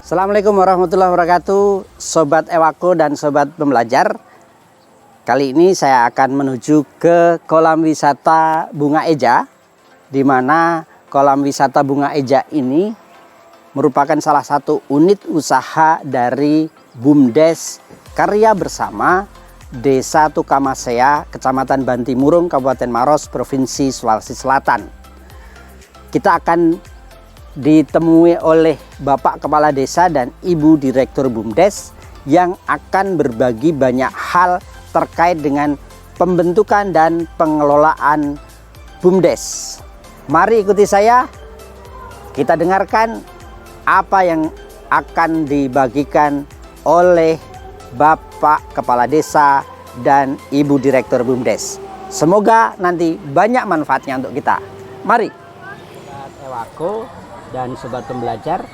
Assalamualaikum warahmatullahi wabarakatuh, Sobat Ewako dan Sobat Pembelajar. Kali ini saya akan menuju ke kolam wisata Bunga Eja, di mana kolam wisata Bunga Eja ini merupakan salah satu unit usaha dari BUMDes Karya Bersama Desa Tukamasea, Kecamatan Bantimurung, Kabupaten Maros, Provinsi Sulawesi Selatan. Kita akan ditemui oleh Bapak Kepala Desa dan Ibu Direktur BUMDes yang akan berbagi banyak hal terkait dengan pembentukan dan pengelolaan BUMDes. Mari ikuti saya, kita dengarkan apa yang akan dibagikan oleh Bapak Kepala Desa dan Ibu Direktur BUMDes. Semoga nanti banyak manfaatnya untuk kita. Mari. Ewako dan Sobat Pembelajar,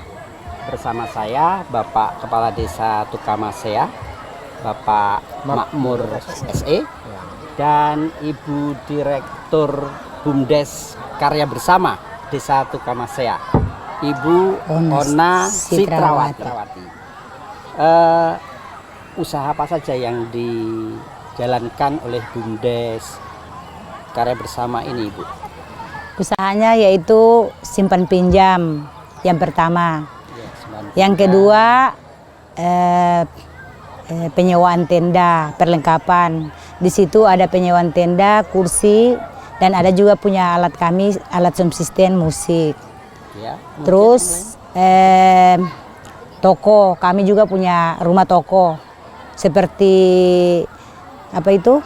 bersama saya Bapak Kepala Desa Tukamasea, Bapak Makmur SE, dan Ibu Direktur BUMDes Karya Bersama Desa Tukamasea, Ibu Ona Citrawati. Usaha apa saja yang dijalankan oleh BUMDes Karya Bersama ini, Ibu? Usahanya yaitu simpan pinjam yang pertama. Yang kedua penyewaan tenda, perlengkapan. Di situ ada penyewaan tenda, kursi, dan ada juga punya alat kami, alat sound system musik. Terus toko, kami juga punya rumah toko seperti apa itu?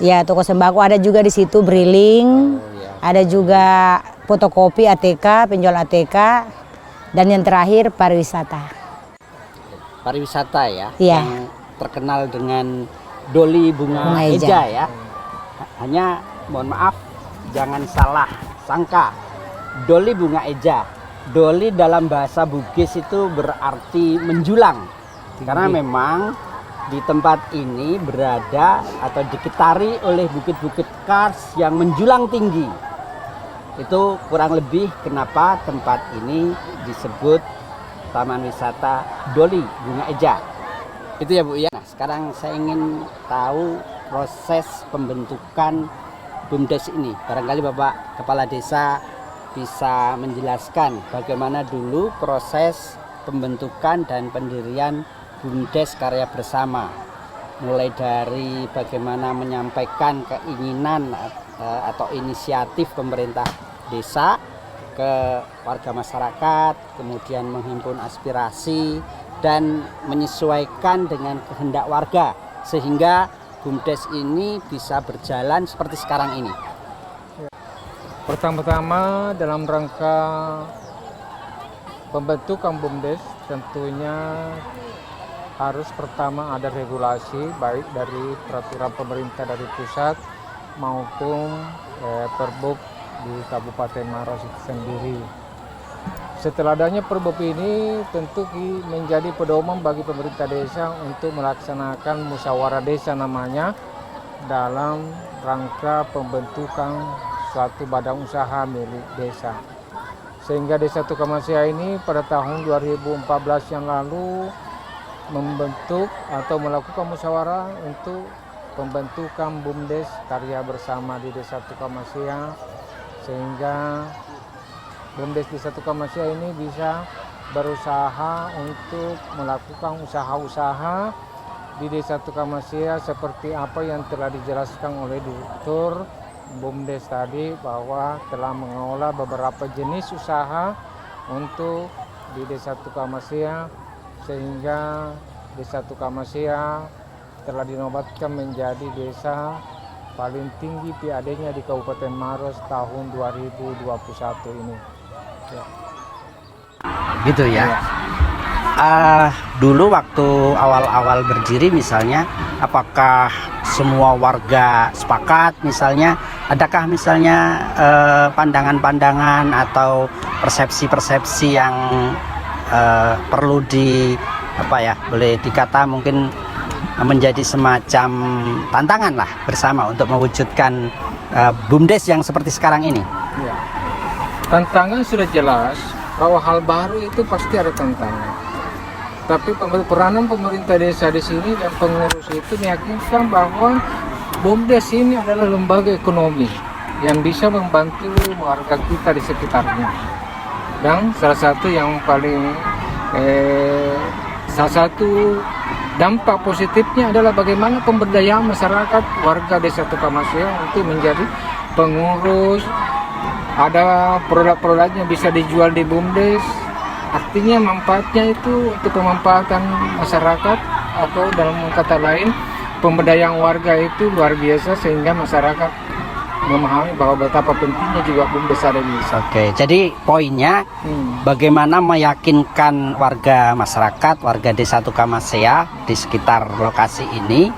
Ya, toko sembako ada juga di situ, briling, ada juga fotokopi ATK, penjual ATK, dan yang terakhir pariwisata. Pariwisata ya, ya. Yang terkenal dengan Doli Bunga Eja ya. Hanya mohon maaf, jangan salah sangka, Doli Bunga Eja. Doli dalam bahasa Bugis itu berarti menjulang, karena memang di tempat ini berada atau dikitari oleh bukit-bukit kars yang menjulang tinggi. Itu kurang lebih kenapa tempat ini disebut Taman Wisata Doli Bunga Eja. Itu ya Bu ya. Nah, sekarang saya ingin tahu proses pembentukan BUMDes ini. Barangkali Bapak Kepala Desa bisa menjelaskan bagaimana dulu proses pembentukan dan pendirian BUMDes Karya Bersama, mulai dari bagaimana menyampaikan keinginan atau inisiatif pemerintah desa ke warga masyarakat, kemudian menghimpun aspirasi dan menyesuaikan dengan kehendak warga sehingga BUMDes ini bisa berjalan seperti sekarang ini. Pertama-tama dalam rangka pembentukan BUMDes tentunya harus pertama ada regulasi baik dari peraturan pemerintah dari pusat maupun Perbub di Kabupaten Maros itu sendiri. Setelah adanya Perbub ini tentu menjadi pedoman bagi pemerintah desa untuk melaksanakan musyawarah desa namanya dalam rangka pembentukan suatu badan usaha milik desa. Sehingga Desa Tukamasea ini pada tahun 2014 yang lalu membentuk atau melakukan musyawarah untuk pembentukan BUMDes Karya Bersama di Desa Tukamasea, sehingga BUMDes Desa Tukamasea ini bisa berusaha untuk melakukan usaha-usaha di Desa Tukamasea seperti apa yang telah dijelaskan oleh Direktur BUMDes tadi, bahwa telah mengelola beberapa jenis usaha untuk di Desa Tukamasea, sehingga Desa Tukamasea telah dinobatkan menjadi desa paling tinggi PAD-nya di Kabupaten Maros tahun 2021 ini. Ya. Gitu ya. Dulu waktu awal-awal berdiri misalnya, apakah semua warga sepakat misalnya, adakah misalnya pandangan-pandangan atau persepsi-persepsi yang perlu boleh dikata mungkin menjadi semacam tantangan lah bersama untuk mewujudkan BUMDes yang seperti sekarang ini? Ya. Tantangan sudah jelas, bahwa hal baru itu pasti ada tantangan. Tapi peranan pemerintah desa di sini dan pengurus itu meyakinkan bahwa BUMDes ini adalah lembaga ekonomi yang bisa membantu warga kita di sekitarnya. Dan salah satu dampak positifnya adalah bagaimana pemberdayaan masyarakat warga desa Tukamasya untuk menjadi pengurus. Ada produk-produknya bisa dijual di BUMDes. Artinya manfaatnya itu untuk pemanfaatan masyarakat, atau dalam kata lain pemberdayaan warga itu luar biasa, sehingga masyarakat memahami bahwa betapa pentingnya juga BUMDes ada di desa. Oke, jadi poinnya bagaimana meyakinkan warga masyarakat, warga desa Tukamasya di sekitar lokasi ini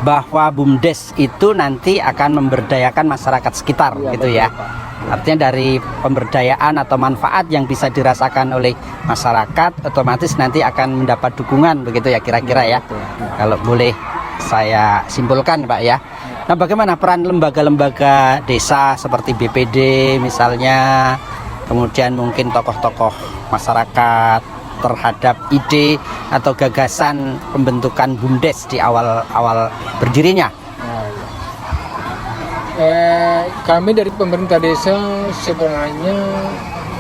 bahwa BUMDes itu nanti akan memberdayakan masyarakat sekitar, gitu ya. Artinya dari pemberdayaan atau manfaat yang bisa dirasakan oleh masyarakat, otomatis nanti akan mendapat dukungan, begitu ya kira-kira ya. Kalau boleh saya simpulkan Pak ya. Nah, bagaimana peran lembaga-lembaga desa seperti BPD misalnya, kemudian mungkin tokoh-tokoh masyarakat terhadap ide atau gagasan pembentukan BUMDes di awal berdirinya? Kami dari pemerintah desa sebenarnya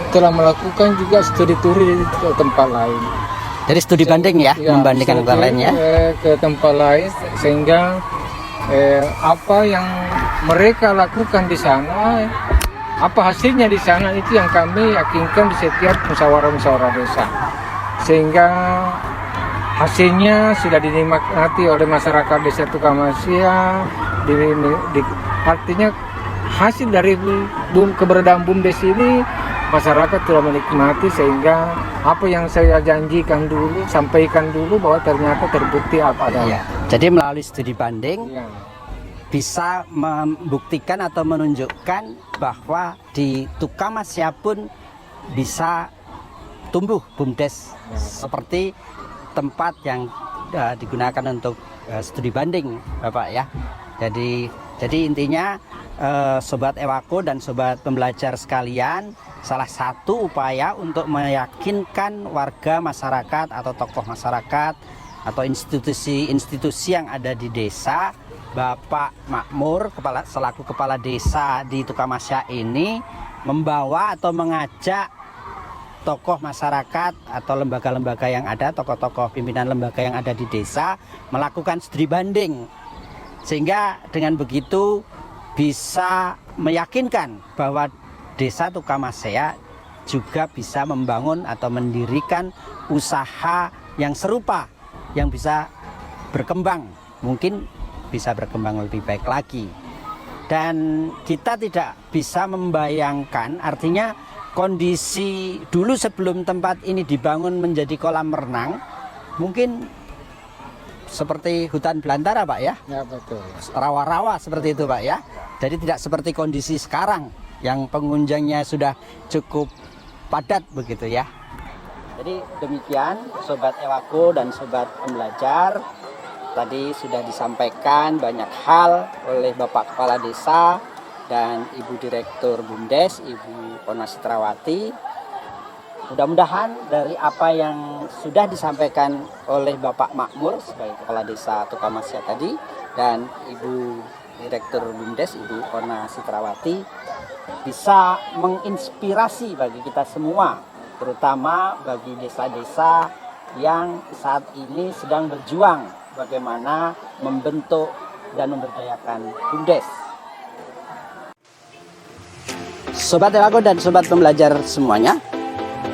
telah melakukan juga studi turi di tempat lain. Jadi studi banding ya, membandingkan tempat lainnya ke tempat lain, sehingga apa yang mereka lakukan di sana, apa hasilnya di sana, itu yang kami yakinkan di setiap musyawarah desa, sehingga hasilnya sudah dinikmati oleh masyarakat desa Tukamasya. Artinya hasil dari keberadaan BUMDes ini masyarakat telah menikmati, sehingga apa yang saya janjikan dulu, sampaikan dulu, bahwa ternyata terbukti apa adanya. Jadi melalui studi banding bisa membuktikan atau menunjukkan bahwa di Tukamasya pun bisa tumbuh BUMDes seperti tempat yang digunakan untuk studi banding, Bapak ya. Jadi intinya Sobat Ewako dan Sobat Pembelajar sekalian, salah satu upaya untuk meyakinkan warga masyarakat atau tokoh masyarakat atau institusi-institusi yang ada di desa, Bapak Makmur selaku kepala desa di Tukamasya ini membawa atau mengajak tokoh masyarakat atau lembaga-lembaga yang ada, tokoh-tokoh pimpinan lembaga yang ada di desa melakukan studi banding, sehingga dengan begitu bisa meyakinkan bahwa desa Tukamasya juga bisa membangun atau mendirikan usaha yang serupa, yang bisa berkembang, mungkin bisa berkembang lebih baik lagi. Dan kita tidak bisa membayangkan, artinya kondisi dulu sebelum tempat ini dibangun menjadi kolam renang, mungkin seperti hutan belantara Pak ya? Ya betul. Rawa-rawa seperti itu Pak ya. Jadi tidak seperti kondisi sekarang yang pengunjungnya sudah cukup padat begitu ya. Jadi demikian Sobat Ewako dan Sobat Pembelajar. Tadi sudah disampaikan banyak hal oleh Bapak Kepala Desa dan Ibu Direktur BUMDes, Ibu Ona Sitrawati. Mudah-mudahan dari apa yang sudah disampaikan oleh Bapak Makmur sebagai Kepala Desa Tukamasya tadi dan Ibu Direktur BUMDes, Ibu Ona Sitrawati, bisa menginspirasi bagi kita semua, terutama bagi desa-desa yang saat ini sedang berjuang bagaimana membentuk dan memberdayakan BUMDes. Sobat Ewako dan Sobat Pembelajar semuanya,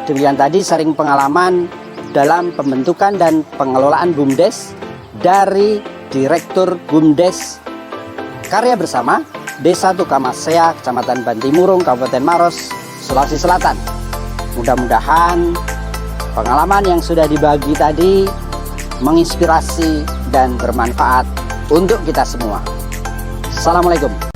demikian tadi sharing pengalaman dalam pembentukan dan pengelolaan BUMDes dari Direktur BUMDes Karya Bersama Desa Tukamasya, Kecamatan Bantimurung, Kabupaten Maros, Sulawesi Selatan. Mudah-mudahan pengalaman yang sudah dibagi tadi menginspirasi dan bermanfaat untuk kita semua. Assalamualaikum.